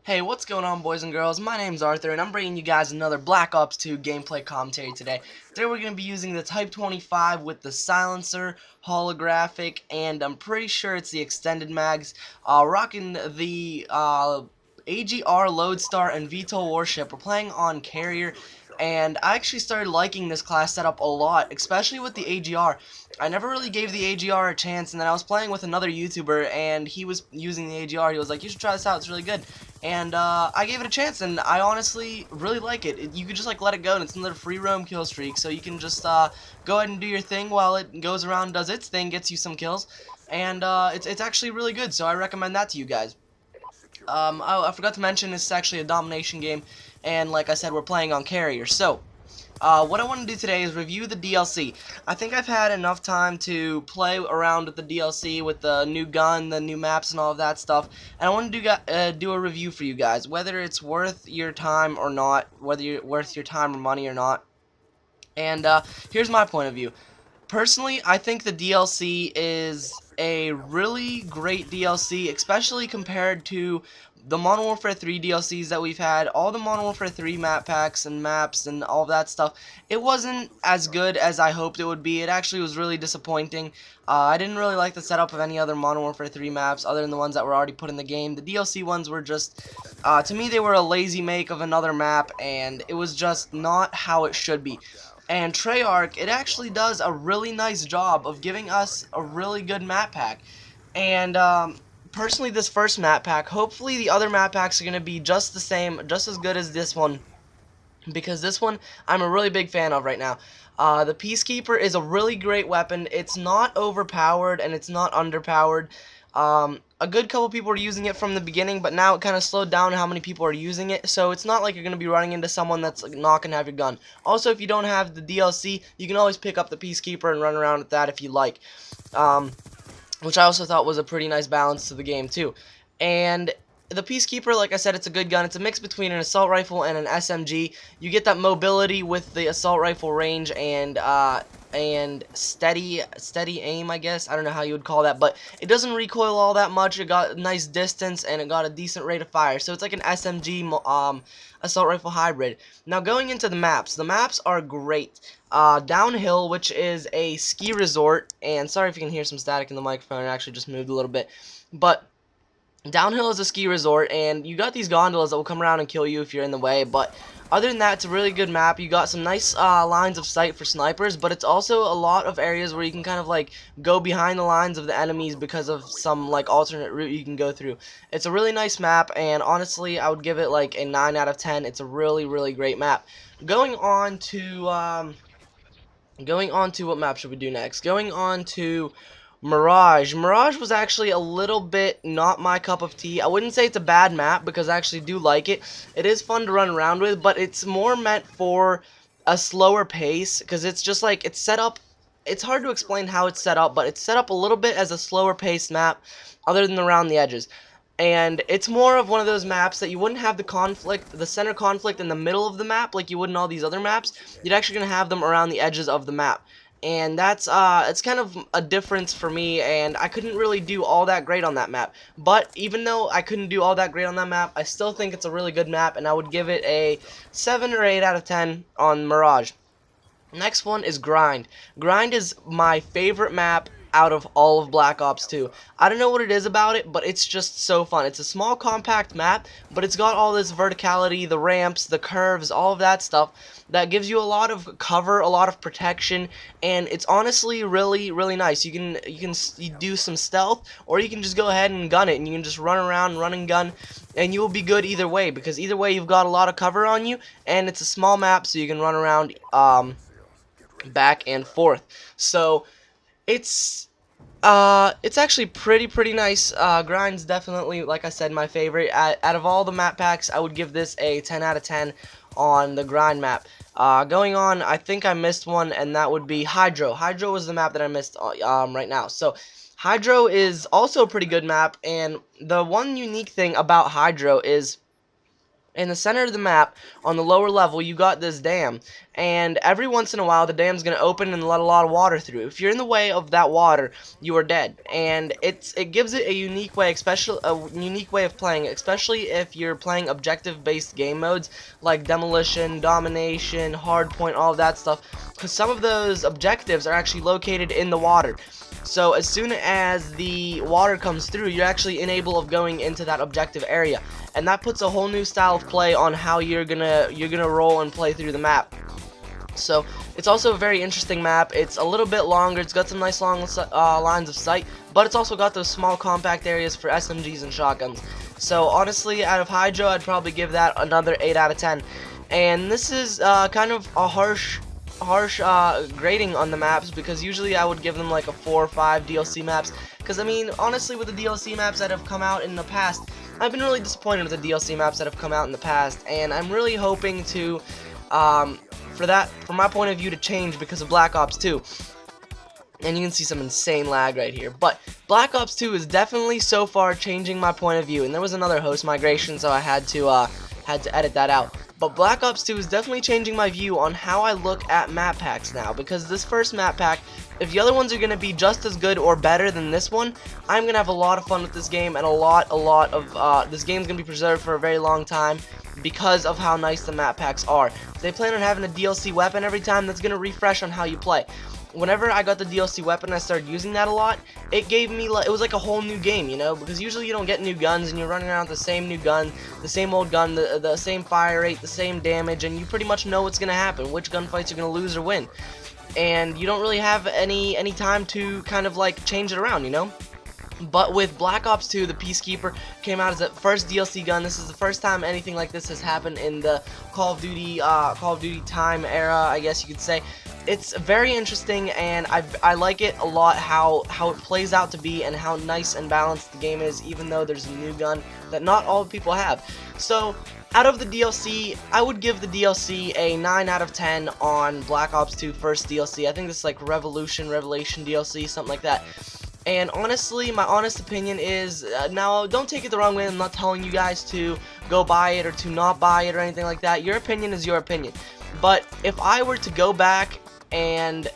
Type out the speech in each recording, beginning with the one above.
Hey, what's going on, boys and girls? My name's Arthur, and I'm bringing you guys another Black Ops 2 gameplay commentary today. Today we're going to be using the Type 25 with the silencer, holographic, and I'm pretty sure it's the extended mags. Rocking the AGR Lodestar and VTOL Warship. We're playing on Carrier, and I actually started liking this class setup a lot, especially with the AGR. I never really gave the AGR a chance, and then I was playing with another YouTuber, and he was using the AGR. He was like, "You should try this out, it's really good." And I gave it a chance, and I honestly really like it. You could just like let it go, and it's another free roam kill streak, so you can just go ahead and do your thing while it goes around and does its thing, gets you some kills, and it's actually really good, so I recommend that to you guys. I forgot to mention this is actually a domination game, and like I said, we're playing on Carrier. So, what I want to do today is review the DLC. I think I've had enough time to play around with the DLC, with the new gun, the new maps, and all of that stuff, and I want to do a review for you guys, whether it's worth your time or not, whether you're worth your time or money or not. And here's my point of view. Personally, I think the DLC is a really great DLC, especially compared to the Modern Warfare 3 DLCs that we've had, all the Modern Warfare 3 map packs and maps and all of that stuff. It wasn't as good as I hoped it would be. It actually was really disappointing. I didn't really like the setup of any other Modern Warfare 3 maps other than the ones that were already put in the game. The DLC ones were just, to me, they were a lazy make of another map, and it was just not how it should be. And Treyarch, it actually does a really nice job of giving us a really good map pack. And personally, this first map pack, hopefully the other map packs are going to be just the same, just as good as this one, because this one I'm a really big fan of right now. The Peacekeeper is a really great weapon. It's not overpowered and it's not underpowered. A good couple people are using it from the beginning, but now it kind of slowed down how many people are using it, so it's not like you're going to be running into someone that's like, not going to have your gun. Also, if you don't have the DLC, you can always pick up the Peacekeeper and run around with that if you like. Which I also thought was a pretty nice balance to the game too. And the Peacekeeper, like I said, it's a good gun. It's a mix between an assault rifle and an SMG. You get that mobility with the assault rifle range and steady aim, I guess. I don't know how you would call that, but it doesn't recoil all that much. It got a nice distance and it got a decent rate of fire. So it's like an SMG assault rifle hybrid. Now going into the maps are great. Downhill, which is a ski resort, and sorry if you can hear some static in the microphone. It actually just moved a little bit, but Downhill is a ski resort, and you got these gondolas that will come around and kill you if you're in the way, but other than that, it's a really good map. You got some nice lines of sight for snipers, but it's also a lot of areas where you can kind of like go behind the lines of the enemies because of some like alternate route you can go through. It's a really nice map, and honestly, I would give it like a 9 out of 10. It's a really, really great map. Going on to what map should we do next? Going on to Mirage. Mirage was actually a little bit not my cup of tea. I wouldn't say it's a bad map because I actually do like it. It is fun to run around with, but it's more meant for a slower pace because it's just like it's set up. It's hard to explain how it's set up, but it's set up a little bit as a slower paced map other than around the edges. And it's more of one of those maps that you wouldn't have the center conflict in the middle of the map like you would in all these other maps. You're actually going to have them around the edges of the map. And that's, it's kind of a difference for me, and I couldn't really do all that great on that map. But even though I couldn't do all that great on that map, I still think it's a really good map, and I would give it a 7 or 8 out of 10 on Mirage. Next one is Grind. Grind is my favorite map out of all of Black Ops 2. I don't know what it is about it, but it's just so fun. It's a small, compact map, but it's got all this verticality, the ramps, the curves, all of that stuff that gives you a lot of cover, a lot of protection, and it's honestly really, really nice. You do some stealth, or you can just go ahead and gun it, and you can just run around, run and gun, and you will be good either way, because either way you've got a lot of cover on you, and it's a small map, so you can run around, back and forth. So it's actually pretty nice. Grind's definitely, like I said, my favorite. Out of all the map packs, I would give this a 10 out of 10 on the Grind map. Going on, I think I missed one, and that would be Hydro. Hydro was the map that I missed right now. So Hydro is also a pretty good map, and the one unique thing about Hydro is In the center of the map, on the lower level, you got this dam, and every once in a while the dam's gonna open and let a lot of water through. If you're in the way of that water, you are dead, and it gives it a unique way, of playing, especially if you're playing objective-based game modes like demolition, domination, hardpoint, all of that stuff, because some of those objectives are actually located in the water. So as soon as the water comes through, you're actually unable of going into that objective area, and that puts a whole new style of play on how you're gonna roll and play through the map. So it's also a very interesting map. It's a little bit longer. It's got some nice long lines of sight, but it's also got those small compact areas for SMGs and shotguns. So honestly, out of Hydro, I'd probably give that another 8 out of 10. And this is kind of a harsh grading on the maps, because usually I would give them like a 4 or 5 DLC maps, because I mean, honestly, with the DLC maps that have come out in the past, I've been really disappointed with the DLC maps that have come out in the past, and I'm really hoping to from my point of view, to change because of Black Ops 2. And you can see some insane lag right here, but Black Ops 2 is definitely so far changing my point of view. And there was another host migration, so I had to edit that out. But Black Ops 2 is definitely changing my view on how I look at map packs now, because this first map pack, if the other ones are going to be just as good or better than this one, I'm going to have a lot of fun with this game, and a lot of this game's going to be preserved for a very long time because of how nice the map packs are. If they plan on having a DLC weapon every time, that's going to refresh on how you play. Whenever I got the DLC weapon, I started using that a lot. It gave me, it was like a whole new game, you know, because usually you don't get new guns, and you're running around with the same new gun, the same old gun, the same fire rate, the same damage, and you pretty much know what's gonna happen, which gunfights you're gonna lose or win, and you don't really have any time to kind of like change it around, you know. But with Black Ops 2, the Peacekeeper came out as the first DLC gun. This is the first time anything like this has happened in the Call of Duty time era, I guess you could say. It's very interesting, and I like it a lot, how it plays out to be, and how nice and balanced the game is, even though there's a new gun that not all people have. So out of the DLC, I would give the DLC a 9 out of 10 on Black Ops 2 first DLC. I think this is like Revelation DLC, something like that. And honestly, my honest opinion is, now don't take it the wrong way, I'm not telling you guys to go buy it or to not buy it or anything like that. Your opinion is your opinion. But if I were to go back and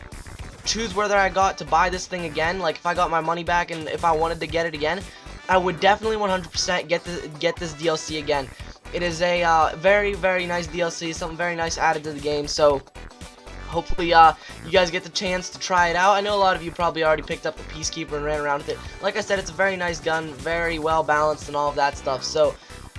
choose whether I got to buy this thing again, like if I got my money back and if I wanted to get it again, I would definitely 100% get this DLC again. It is a very, very nice DLC, something very nice added to the game, so hopefully you guys get the chance to try it out. I know a lot of you probably already picked up the Peacekeeper and ran around with it. Like I said, it's a very nice gun, very well balanced and all of that stuff. So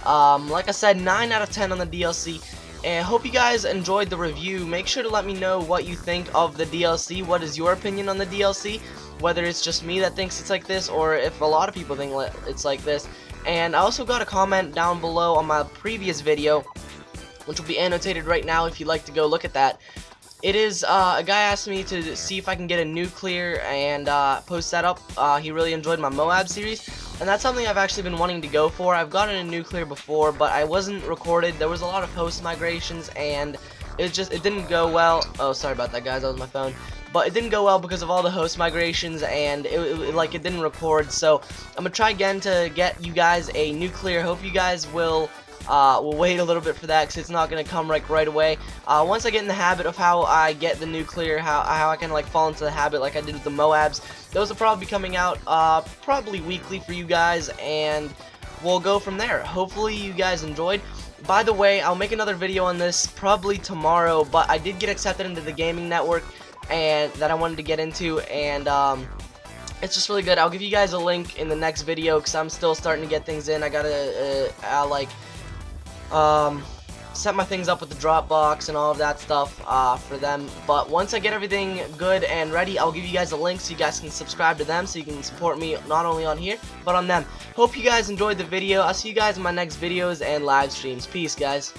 like I said, 9 out of 10 on the DLC. And I hope you guys enjoyed the review. Make sure to let me know what you think of the DLC. What is your opinion on the DLC? Whether it's just me that thinks it's like this, or if a lot of people think it's like this. And I also got a comment down below on my previous video, which will be annotated right now if you'd like to go look at that. It is, a guy asked me to see if I can get a nuclear and post that up. He really enjoyed my Moab series, and that's something I've actually been wanting to go for. I've gotten a nuclear before, but I wasn't recorded. There was a lot of host migrations, and it didn't go well. Oh, sorry about that, guys, that was my phone. But it didn't go well because of all the host migrations, and it didn't record. So I'm gonna try again to get you guys a nuclear. Hope you guys will wait a little bit for that, because it's not going to come right away. Once I get in the habit of how I get the nuclear, how I can like fall into the habit like I did with the Moabs, those will probably be coming out probably weekly for you guys, and we'll go from there. Hopefully you guys enjoyed. By the way, I'll make another video on this probably tomorrow, but I did get accepted into the gaming network and that I wanted to get into, and it's just really good. I'll give you guys a link in the next video, because I'm still starting to get things in. I gotta set my things up with the Dropbox and all of that stuff for them. But once I get everything good and ready, I'll give you guys a link so you guys can subscribe to them, so you can support me not only on here but on them. Hope you guys enjoyed the video. I'll see you guys in my next videos and live streams. Peace, guys.